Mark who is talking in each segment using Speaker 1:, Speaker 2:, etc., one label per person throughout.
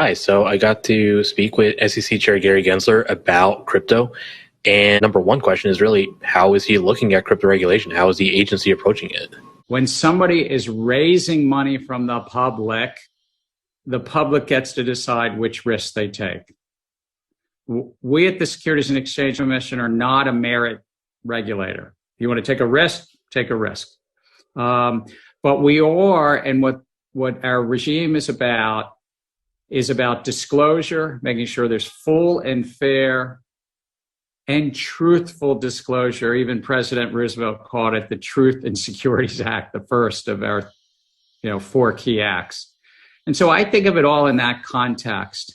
Speaker 1: Hi, so I got to speak with SEC Chair Gary Gensler about crypto. And number one question is really, how is he looking at crypto regulation? How is the agency approaching it?
Speaker 2: When somebody is raising money from the public gets to decide which risks they take. We at the Securities and Exchange Commission are not a merit regulator. If you want to take a risk, take a risk. But we are, and what our regime is about disclosure, making sure there's full and fair and truthful disclosure. Even President Roosevelt called it the Truth and Securities Act, the first of our, four key acts. And so I think of it all in that context.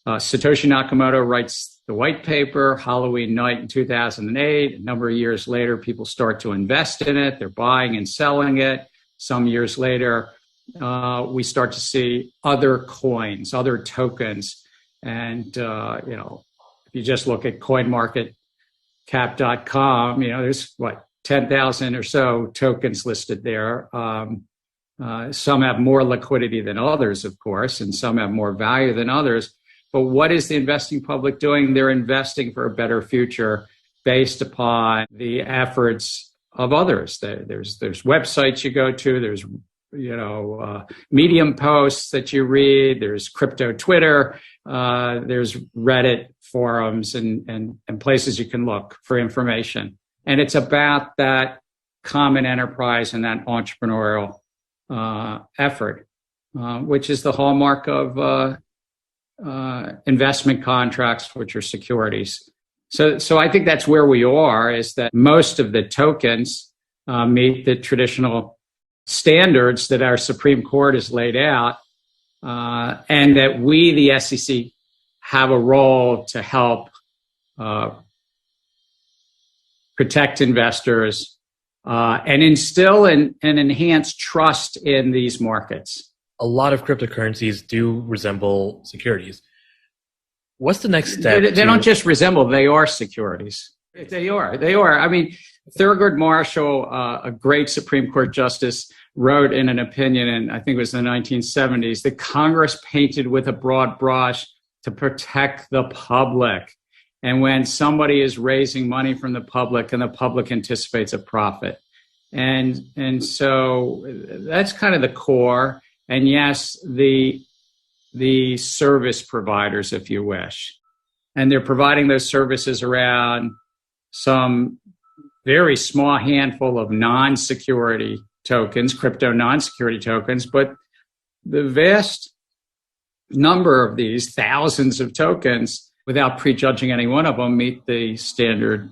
Speaker 2: Satoshi Nakamoto writes the white paper, Halloween night in 2008. A number of years later, people start to invest in it. They're buying and selling it. Some years later, we start to see other coins, other tokens. And, if you just look at coinmarketcap.com, there's 10,000 or so tokens listed there. Some have more liquidity than others, of course, and some have more value than others. But what is the investing public doing? They're investing for a better future based upon the efforts of others. There's websites you go to, there's Medium posts that you read, there's crypto Twitter, there's Reddit forums and places you can look for information. And it's about that common enterprise and that entrepreneurial effort, which is the hallmark of investment contracts, which are securities. So I think that's where we are, is that most of the tokens meet the traditional standards that our Supreme Court has laid out, and that we, the SEC, have a role to help protect investors and instill and enhance trust in these markets.
Speaker 1: A lot of cryptocurrencies do resemble securities. What's the next step?
Speaker 2: They don't just resemble, they are securities. They are. I mean, Thurgood Marshall, a great Supreme Court justice, wrote in an opinion, and I think it was in the 1970s, that Congress painted with a broad brush to protect the public. And when somebody is raising money from the public and the public anticipates a profit. And so that's kind of the core. And yes, the service providers, if you wish. And they're providing those services around some very small handful of non-security tokens, crypto non-security tokens, but the vast number of these, thousands of tokens, without prejudging any one of them, meet the standard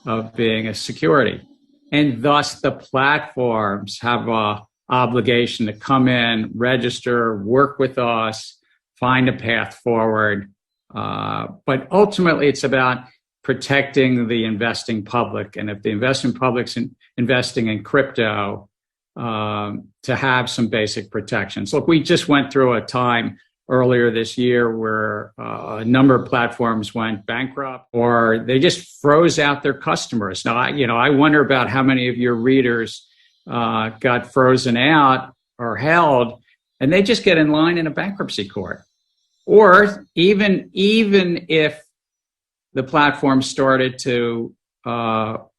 Speaker 2: of being a security. And thus the platforms have an obligation to come in, register, work with us, find a path forward. But ultimately, it's about protecting the investing public. And if the investing public's investing in crypto, to have some basic protections. Look, we just went through a time earlier this year where a number of platforms went bankrupt, or they just froze out their customers. Now, I wonder about how many of your readers got frozen out or held, and they just get in line in a bankruptcy court. Or even if the platform started to honor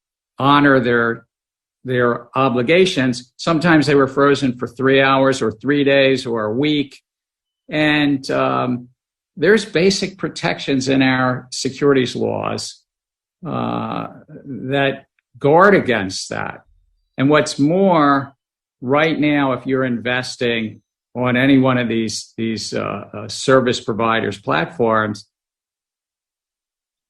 Speaker 2: their obligations, sometimes they were frozen for 3 hours or 3 days or a week. And there's basic protections in our securities laws that guard against that. And what's more, right now, if you're investing on any one of these service providers' platforms,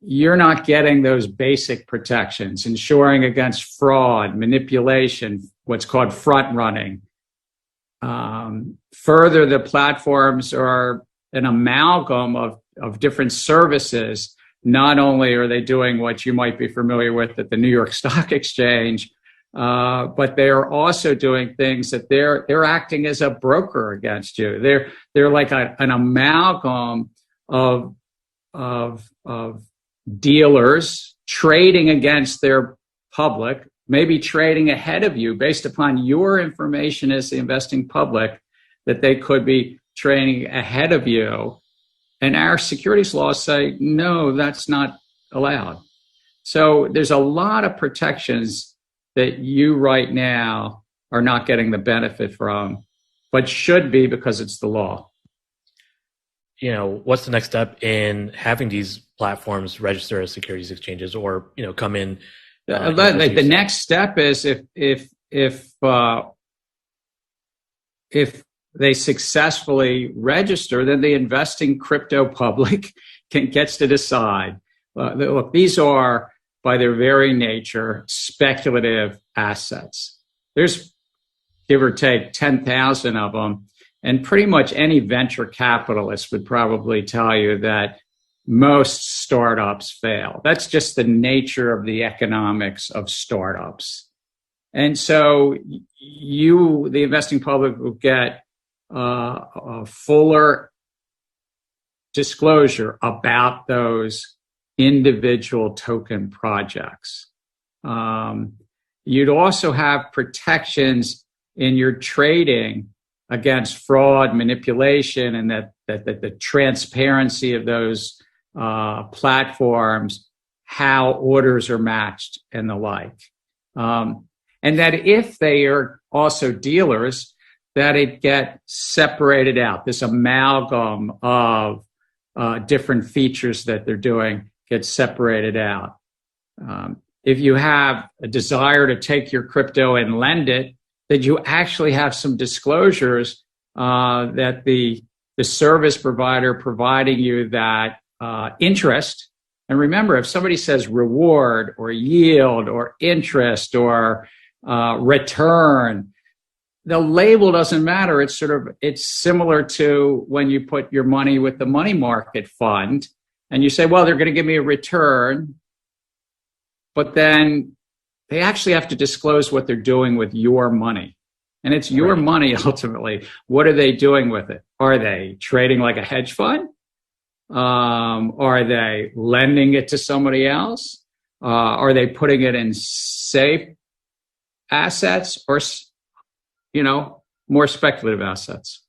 Speaker 2: you're not getting those basic protections, ensuring against fraud, manipulation, what's called front running. Further, the platforms are an amalgam of different services. Not only are they doing what you might be familiar with at the New York Stock Exchange, but they are also doing things that they're acting as a broker against you. They're like an amalgam of dealers trading against their public, maybe trading ahead of you based upon your information as the investing public, that they could be trading ahead of you. And our securities laws say, no, that's not allowed. So there's a lot of protections that you right now are not getting the benefit from, but should be because it's the law.
Speaker 1: What's the next step in having these platforms register as securities exchanges or, come in?
Speaker 2: The next step is if they successfully register, then the investing crypto public gets to decide. Look, these are, by their very nature, speculative assets. There's, give or take, 10,000 of them. And pretty much any venture capitalist would probably tell you that most startups fail. That's just the nature of the economics of startups. And so the investing public, will get a fuller disclosure about those individual token projects. You'd also have protections in your trading against fraud, manipulation, and that the transparency of those platforms, how orders are matched and the like. And that if they are also dealers, that it get separated out. This amalgam of different features that they're doing gets separated out. If you have a desire to take your crypto and lend it, that you actually have some disclosures that the service provider providing you that interest. And remember, if somebody says reward or yield or interest or return, the label doesn't matter. It's similar to when you put your money with the money market fund and you say, well, they're going to give me a return, but then they actually have to disclose what they're doing with your money. And it's your money ultimately. What are they doing with it? Are they trading like a hedge fund? Are they lending it to somebody else? Are they putting it in safe assets or, more speculative assets?